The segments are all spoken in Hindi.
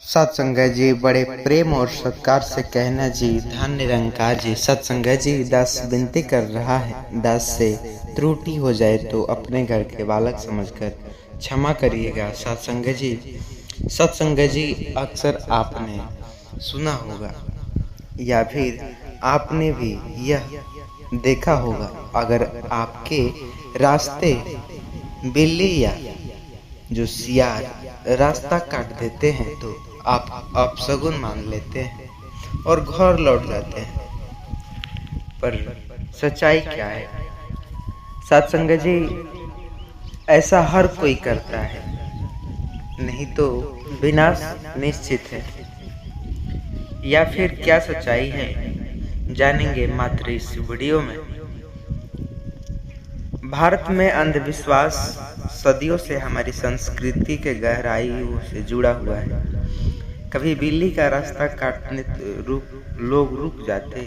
सत्संगत जी बड़े प्रेम और सत्कार से कहना जी, धन निरंकार जी। सत्संगत जी, दास विनती कर रहा है, दास से त्रुटि हो जाए तो अपने घर के बालक समझकर क्षमा करिएगा। सत्संगत जी, अक्सर आपने सुना होगा या फिर आपने भी यह देखा होगा, अगर आपके रास्ते बिल्ली या जो सियार रास्ता काट देते हैं तो आप अपशगुन मान लेते हैं और घर लौट जाते हैं। पर सच्चाई क्या है? सत्संग जी, ऐसा हर कोई करता है, नहीं तो विनाश निश्चित है। या फिर क्या सच्चाई है, जानेंगे मात्र इस वीडियो में। भारत में अंधविश्वास सदियों से हमारी संस्कृति के गहराइयों से जुड़ा हुआ है। कभी बिल्ली का रास्ता काटने लोग रुक जाते,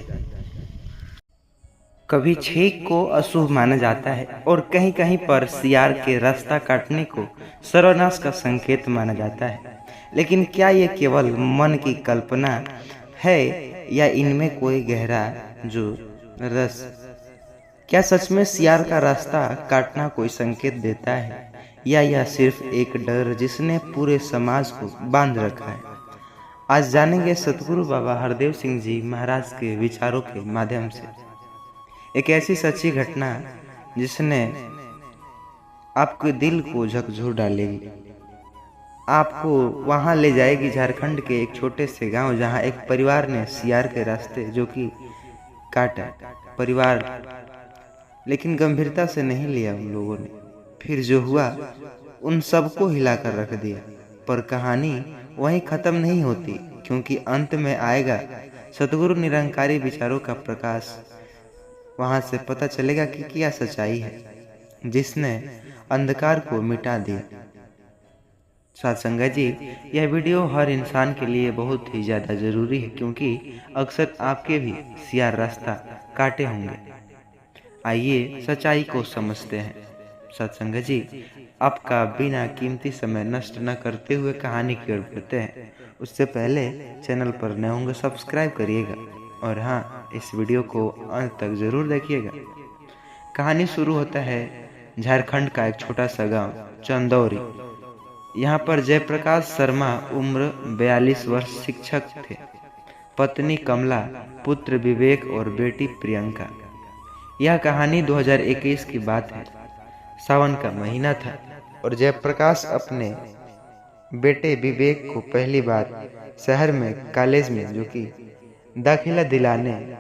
कभी छेक को अशुभ माना जाता है और कहीं कहीं पर सियार के रास्ता काटने को सर्वनाश का संकेत माना जाता है। लेकिन क्या ये केवल मन की कल्पना है या इनमें कोई गहरा जो रस? क्या सच में सियार का रास्ता काटना कोई संकेत देता है या यह सिर्फ एक डर जिसने पूरे समाज को बांध रखा है? आज जानेंगे सतगुरु बाबा हरदेव सिंह जी महाराज के विचारों के माध्यम से एक ऐसी सच्ची घटना जिसने आपके दिल को झकझोर डालेगी, आपको वहां ले जाएगी झारखंड के एक छोटे से गांव जहां एक परिवार ने सियार के रास्ते जो कि काटा परिवार, लेकिन गंभीरता से नहीं लिया उन लोगों ने। फिर जो हुआ उन सबको हिलाकर रख दिया। पर कहानी वहीं खत्म नहीं होती, क्योंकि अंत में आएगा सतगुरु निरंकारी विचारों का प्रकाश। वहां से पता चलेगा कि क्या सच्चाई है जिसने अंधकार को मिटा दिया। सत्संगत जी, यह वीडियो हर इंसान के लिए बहुत ही ज़्यादा ज़रूरी है, क्योंकि अक्सर आपके भी सियार रास्ता काटे होंगे। आइए सच्चाई को समझते हैं। सत्संगत जी, आपका बिना कीमती समय नष्ट न करते हुए कहानी की ओर बढ़ते हैं। उससे पहले चैनल पर नए होंगे सब्सक्राइब करिएगा और हाँ, इस वीडियो को अंत तक जरूर देखिएगा। कहानी शुरू होता है झारखंड का एक छोटा सा गांव चंदौरी। यहाँ पर जयप्रकाश शर्मा उम्र 42 वर्ष शिक्षक थे। पत्नी कमला, पुत्र विवेक और बेटी प्रियंका। यह कहानी 2021 की बात है। सावन का महीना था और जयप्रकाश अपने बेटे विवेक को पहली बार शहर में कॉलेज में जो कि दाखिला दिलाने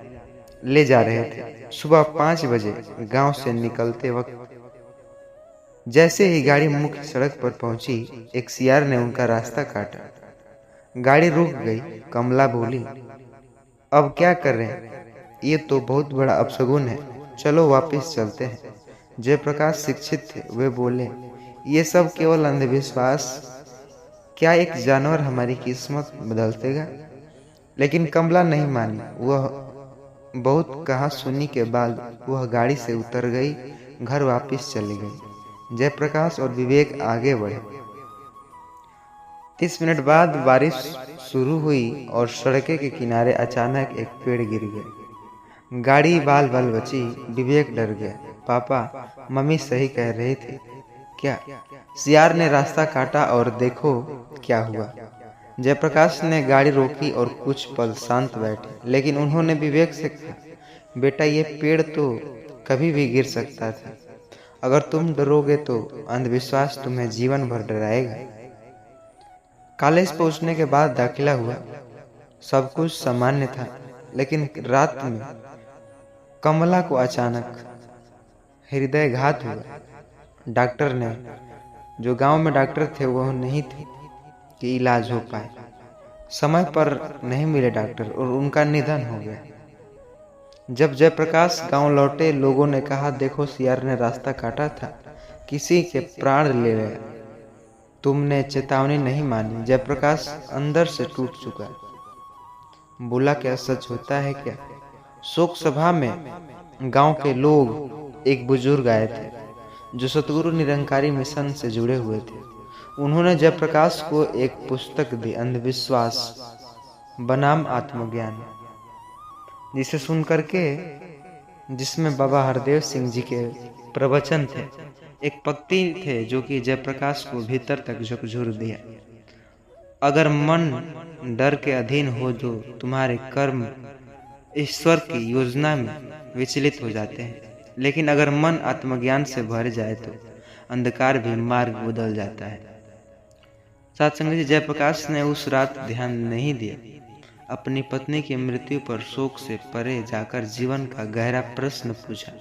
ले जा रहे थे। सुबह 5 बजे गांव से निकलते वक्त जैसे ही गाड़ी मुख्य सड़क पर पहुंची, एक सियार ने उनका रास्ता काटा। गाड़ी रुक गई। कमला बोली, अब क्या कर रहे हैं? ये तो बहुत बड़ा अपशगुन है, चलो वापस चलते हैं। जयप्रकाश शिक्षित थे, वे बोले, ये सब केवल अंधविश्वास, क्या एक जानवर हमारी किस्मत बदल देगा? लेकिन कमला नहीं मानी। वह बहुत कहा सुनी के बाद वह गाड़ी से उतर गई, घर वापस चली गई। जयप्रकाश और विवेक आगे बढ़े। 30 मिनट बाद बारिश शुरू हुई और सड़के के किनारे अचानक एक पेड़ गिर गया। गाड़ी बाल बाल बची। विवेक डर गया। पापा, मम्मी सही कह रही थी क्या? सियार ने रास्ता काटा और देखो क्या हुआ। जयप्रकाश ने गाड़ी रोकी और कुछ पल शांत बैठे, लेकिन उन्होंने विवेक से कहा, बेटा, ये पेड़ तो कभी भी गिर सकता था। अगर तुम डरोगे तो अंधविश्वास तुम्हें जीवन भर डराएगा। कॉलेज पहुंचने के बाद दाखिला हुआ। सब कुछ सामान्य था, लेकिन रात में कमला को अचानक हृदयघात हुआ। डॉक्टर ने, जो गांव में डॉक्टर थे, वह नहीं थे कि इलाज हो पाए। समय पर नहीं मिले डॉक्टर और उनका निधन हो गया। जब जयप्रकाश गांव लौटे, लोगों ने कहा, देखो, सियार ने रास्ता काटा था, किसी के प्राण ले गया। तुमने चेतावनी नहीं मानी। जयप्रकाश अंदर से टूट चुका। बोला, क्या सच होता है क्या? शोक सभा में गांव के लोग, एक बुजुर्ग आए थे जो सतगुरु निरंकारी मिशन से जुड़े हुए थे। उन्होंने जयप्रकाश को एक पुस्तक दी, अंधविश्वास बनाम आत्मज्ञान, जिसे सुन करके, जिसमें बाबा हरदेव सिंह जी के प्रवचन थे, एक पंक्ति थे जो कि जयप्रकाश को भीतर तक झकझोर दिया। अगर मन डर के अधीन हो तो तुम्हारे कर्म ईश्वर की योजना में विचलित हो जाते हैं, लेकिन अगर मन आत्मज्ञान से भर जाए तो अंधकार भी मार्ग बदल जाता है। साथ संगत जी, जयप्रकाश ने उस रात ध्यान नहीं दिया। अपनी पत्नी की मृत्यु पर शोक से परे जाकर जीवन का गहरा प्रश्न पूछा,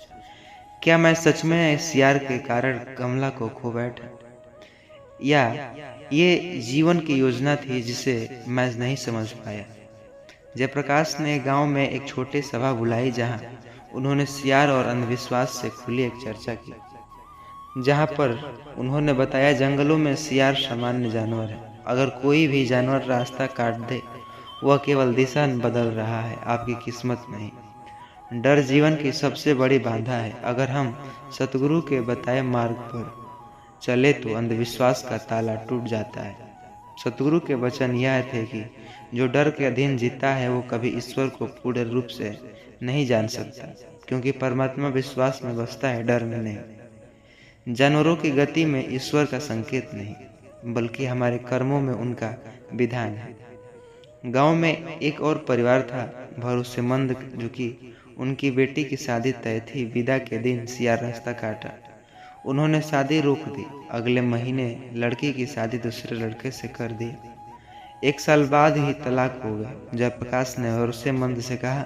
क्या मैं सच में इस यार के कारण कमला को खो बैठा, या ये जीवन की योजना थी जिसे मैं नहीं समझ पाया। जयप्रकाश ने गांव में एक छोटी सभा बुलाई, जहां उन्होंने सियार और अंधविश्वास से खुली एक चर्चा की, जहां पर उन्होंने बताया जंगलों में सियार सामान्य जानवर है। अगर कोई भी जानवर रास्ता काट दे, वह केवल दिशा बदल रहा है, आपकी किस्मत नहीं। डर जीवन की सबसे बड़ी बाधा है। अगर हम सतगुरु के बताए मार्ग पर चले तो अंधविश्वास का ताला टूट जाता है। सतगुरु के वचन यह थे कि जो डर के अधीन जीता है वो कभी ईश्वर को पूर्ण रूप से नहीं जान सकता, क्योंकि परमात्मा विश्वास में बसता है, डर में नहीं। जानवरों की गति में ईश्वर का संकेत नहीं, बल्कि हमारे कर्मों में उनका विधान है। गांव में एक और परिवार था, भरोसेमंद, जो कि उनकी बेटी की शादी तय थी। विदा के दिन सियार रास्ता काटा। उन्होंने शादी रोक दी। अगले महीने लड़की की शादी दूसरे लड़के से कर दी। 1 साल बाद ही तलाक हो गया। जयप्रकाश ने भरोसेमंद से कहा,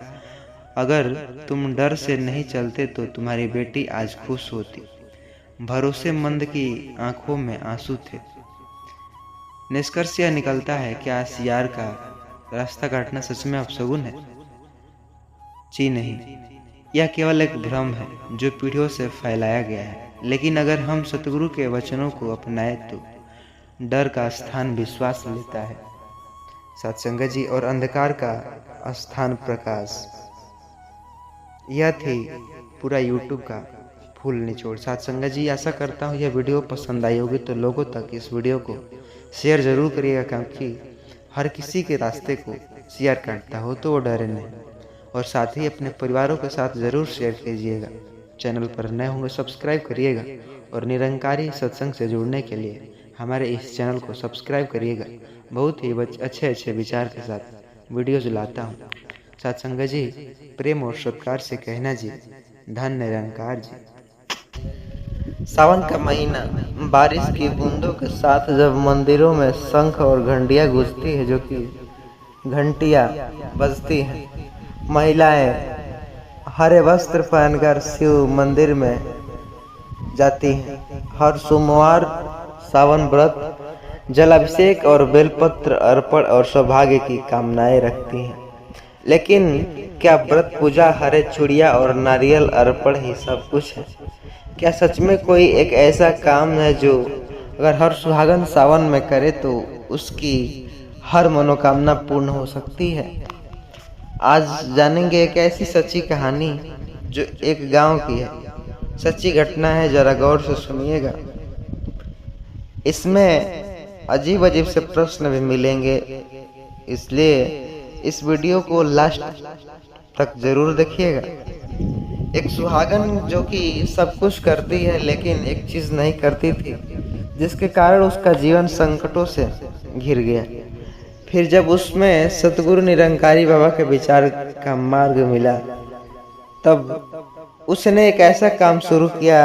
अगर तुम डर से नहीं चलते तो तुम्हारी बेटी आज खुश होती। भरोसेमंद की आंखों में आंसू थे। निष्कर्ष यह निकलता है, क्या सियार का रास्ता काटना सच में अपशगुन है? जी नहीं, यह केवल एक भ्रम है जो पीढ़ियों से फैलाया गया है। लेकिन अगर हम सतगुरु के वचनों को अपनाएं तो डर का स्थान विश्वास लेता है, सत्संग जी, और अंधकार का स्थान प्रकाश। यह थी पूरा यूट्यूब का फुल निचोड़। सत्संग जी, आशा करता हूँ यह वीडियो पसंद आई होगी, तो लोगों तक इस वीडियो को शेयर जरूर करिएगा, क्योंकि हर किसी के रास्ते को शेयर करता हो तो वो डरे नहीं। और साथ ही अपने परिवारों के साथ ज़रूर शेयर कीजिएगा। चैनल पर नए होंगे सब्सक्राइब करिएगा, और निरंकारी सत्संग से जुड़ने के लिए हमारे इस चैनल को सब्सक्राइब करिएगा। बहुत ही अच्छे विचार के साथ वीडियोज लाता हूँ। सत्संग जी, प्रेम और सत्कार से कहना जी, धन निरंकार जी। सावन का महीना, बारिश की बूंदों के साथ जब मंदिरों में शंख और घंटियां गूंजती है, जो कि घंटियां बजती हैं, महिलाएं हरे वस्त्र पहनकर शिव मंदिर में जाती हैं। हर सोमवार सावन व्रत, जलाभिषेक और बेलपत्र अर्पण और सौभाग्य की कामनाएं रखती हैं। लेकिन क्या व्रत, पूजा, हरे चूड़िया और नारियल अर्पण ही सब कुछ है? क्या सच में कोई एक ऐसा काम है जो अगर हर सुहागन सावन में करे तो उसकी हर मनोकामना पूर्ण हो सकती है? आज जानेंगे एक ऐसी सच्ची कहानी जो एक गांव की है। सच्ची घटना है, जरा गौर से सुनिएगा। इसमें अजीब अजीब से प्रश्न भी मिलेंगे, इसलिए इस वीडियो को लास्ट तक जरूर देखिएगा। एक सुहागन जो कि सब कुछ करती है, लेकिन एक चीज नहीं करती थी, जिसके कारण उसका जीवन संकटों से घिर गया। फिर जब उसमें सतगुरु निरंकारी बाबा के विचार का मार्ग मिला, तब उसने एक ऐसा काम शुरू किया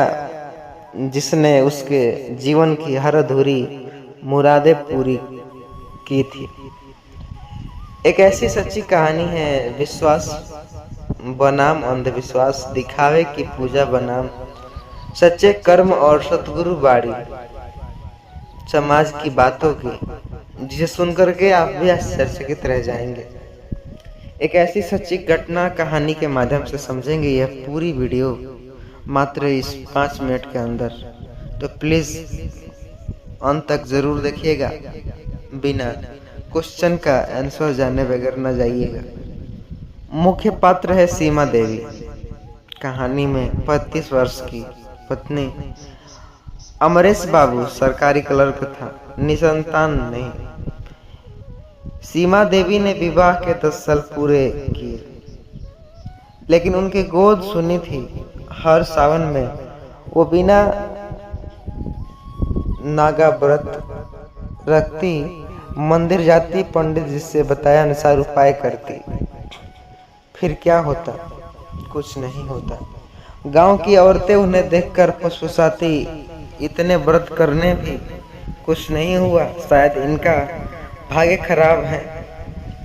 जिसने उसके जीवन की हर अधूरी मुरादें पूरी की थी। एक ऐसी सच्ची कहानी है, विश्वास बनाम अंधविश्वास, दिखावे की पूजा बनाम सच्चे कर्म और सतगुरु बाड़ी समाज की बातों की, जिसे सुनकर के आप भी आश्चर्यचकित रह जाएंगे। एक ऐसी सच्ची घटना कहानी के माध्यम से समझेंगे यह पूरी वीडियो मात्र इस 5 मिनट के अंदर। तो प्लीज अंत तक जरूर देखिएगा, बिना क्वेश्चन का आंसर जाने बगैर न जाइएगा। मुख्य पात्र है सीमा देवी। कहानी में 35 वर्ष की पत्नी अमरेश बाबू सरकारी क्लर्क था। निसंतान नहीं। सीमा देवी ने विवाह के 10 साल पूरे किए, लेकिन उनकी गोद सुनी थी। हर सावन में वो बिना नागा व्रत रखती, मंदिर जाती, पंडित जी से बताया अनुसार उपाय करती। फिर क्या होता? कुछ नहीं होता। गांव की औरतें उन्हें देखकर फुसफुसाती, इतने व्रत करने भी कुछ नहीं हुआ, शायद इनका भाग्य खराब है।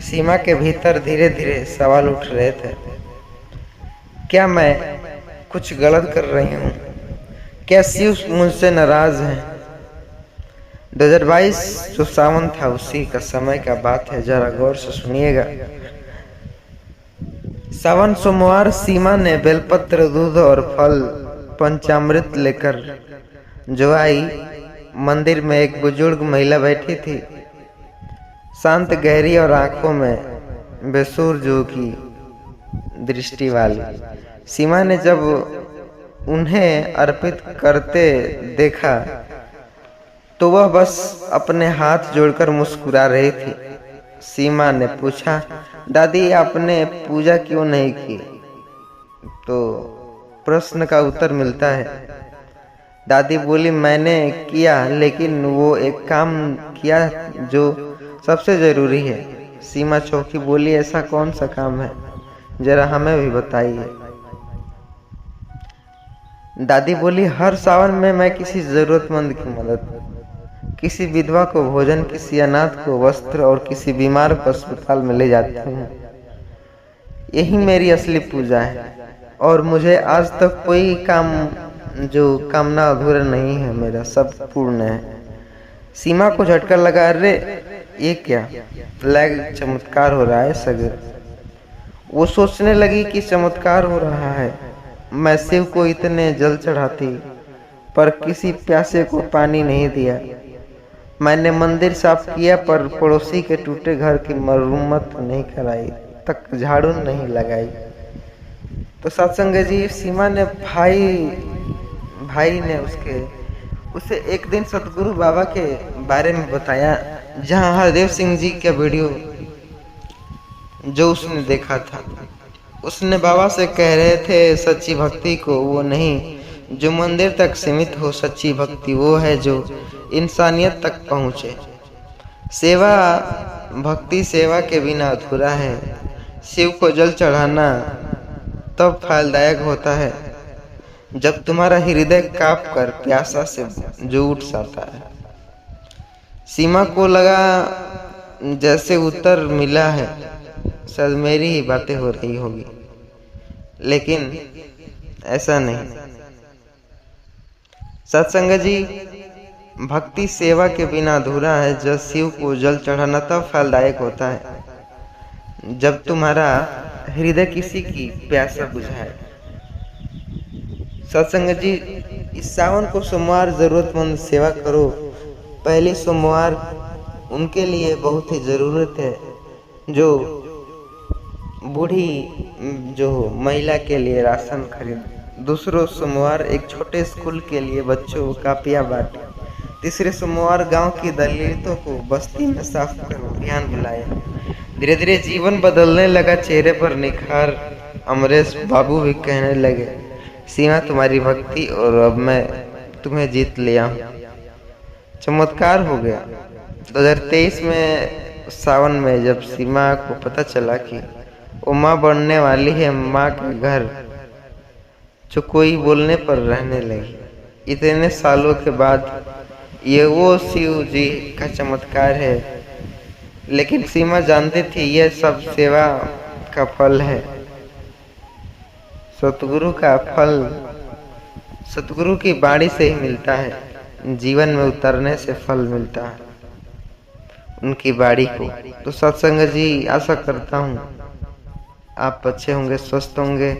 सीमा के भीतर धीरे धीरे सवाल उठ रहे थे, क्या मैं कुछ गलत कर रही हूँ? क्या शिव मुझसे नाराज है? 2022 जो सावन था उसी का समय का बात है, जरा गौर से सुनिएगा। सावन सोमवार सीमा ने बेलपत्र, दूध और फल पंचामृत लेकर जो आई। मंदिर में एक बुजुर्ग महिला बैठी थी, शांत, गहरी और आंखों में बेसुर जो की दृष्टि वाली। सीमा ने जब उन्हें अर्पित करते देखा तो वह बस अपने हाथ जोड़कर मुस्कुरा रही थी। सीमा ने पूछा, दादी आपने पूजा क्यों नहीं की? तो प्रश्न का उत्तर मिलता है। दादी बोली, मैंने किया, लेकिन वो एक काम किया जो सबसे जरूरी है। सीमा चौंकी, बोली, ऐसा कौन सा काम है, जरा हमें भी बताइए। दादी बोली, हर सावन में मैं किसी जरूरतमंद की मदद, किसी विधवा को भोजन, किसी अनाथ को वस्त्र और किसी बीमार को अस्पताल में ले जाती हूँ। यही मेरी असली पूजा है और मुझे आज तक कोई काम जो कामना अधूरा नहीं है, मेरा सब पूर्ण है। सीमा को झटका लगा, अरे ये क्या लग चमत्कार हो रहा है सगर। वो सोचने लगी कि चमत्कार हो रहा है। मैं शिव को इतने जल चढ़ाती पर किसी प्यासे को पानी नहीं दिया। मैंने मंदिर साफ किया पर पड़ोसी के टूटे घर की मरम्मत नहीं कराई, तक झाड़ू नहीं लगाई। तो सत्संग जी, सीमा ने भाई ने उसे एक दिन सतगुरु बाबा के बारे में बताया, जहां हरदेव सिंह जी का वीडियो जो उसने देखा था। उसने बाबा से कह रहे थे, सच्ची भक्ति को वो नहीं जो मंदिर तक सीमित हो, सच्ची भक्ति वो है जो इंसानियत तक पहुँचे। सेवा, भक्ति सेवा के बिना अधूरा है। शिव को जल चढ़ाना तब फलदायक होता है जब तुम्हारा हृदय कांप कर प्यासा से जो उठ जाता है। सीमा को लगा जैसे उत्तर मिला है, शायद मेरी ही बातें हो रही होगी, लेकिन ऐसा नहीं। सत्संग जी, भक्ति सेवा के बिना अधूरा है। जब शिव को जल चढ़ाना तब फलदायक होता है जब तुम्हारा हृदय किसी की प्यासा बुझाए। सत्संग जी, इस सावन को सोमवार जरूरतमंद सेवा करो। पहले सोमवार उनके लिए बहुत ही जरूरत है जो बूढ़ी जो महिला के लिए राशन खरीद। दूसरों सोमवार एक छोटे स्कूल के लिए बच्चों को कापियाँ बांटे। तीसरे सोमवार गांव की दलितों को बस्ती में साफ करो अभियान बुलाया। धीरे धीरे जीवन बदलने लगा, चेहरे पर निखार। अमरेश बाबू भी कहने लगे, सीमा तुम्हारी भक्ति और अब मैं तुम्हें जीत लिया हूँ। चमत्कार हो गया। 2023 में सावन में जब सीमा को पता चला कि वो माँ बनने वाली है, माँ के घर जो कोई बोलने पर रहने लगी। इतने सालों के बाद ये वो शिव जी का चमत्कार है, लेकिन सीमा जानती थी यह सब सेवा का फल है। सतगुरु का फल सतगुरु की वाणी से ही मिलता है, जीवन में उतरने से फल मिलता है उनकी वाणी को। तो सत्संग जी, आशा करता हूँ आप अच्छे होंगे, स्वस्थ होंगे।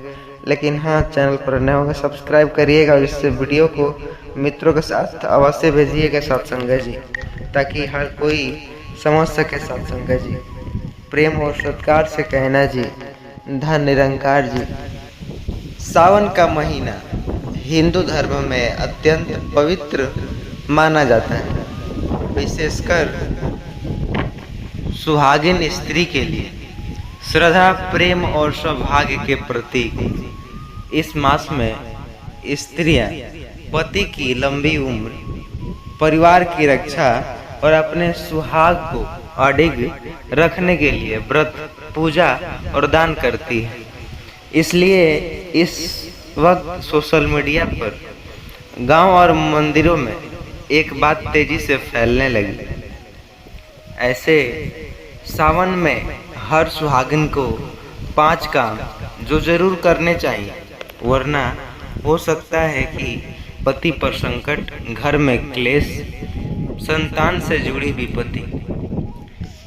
लेकिन हाँ, चैनल पर नए होंगे सब्सक्राइब करिएगा और इससे वीडियो को मित्रों के साथ अवश्य भेजिएगा सत्संग जी, ताकि हर कोई समझ सके। सत्संग जी, प्रेम और सत्कार से कहना जी, धन निरंकार जी। सावन का महीना हिंदू धर्म में अत्यंत पवित्र माना जाता है। विशेषकर सुहागिन स्त्री के लिए श्रद्धा, प्रेम और सौभाग्य के प्रतीक। इस मास में स्त्रियां पति की लंबी उम्र, परिवार की रक्षा और अपने सुहाग को अडिग रखने के लिए व्रत, पूजा और दान करती है। इसलिए इस वक्त सोशल मीडिया पर गांव और मंदिरों में एक बात तेजी से फैलने लगी। ऐसे सावन में हर सुहागिन को 5 काम जो जरूर करने चाहिए, वरना हो सकता है कि पति पर संकट, घर में क्लेश, संतान से जुड़ी विपत्ति।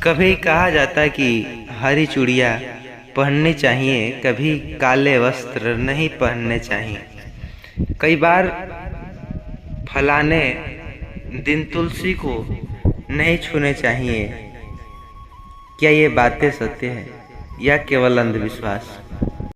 कभी कहा जाता है कि हरी चूड़ियाँ पहननी चाहिए, कभी काले वस्त्र नहीं पहनने चाहिए। कई बार फलाने दिन तुलसी को नहीं छूने चाहिए। क्या ये बातें सत्य है या केवल अंधविश्वास?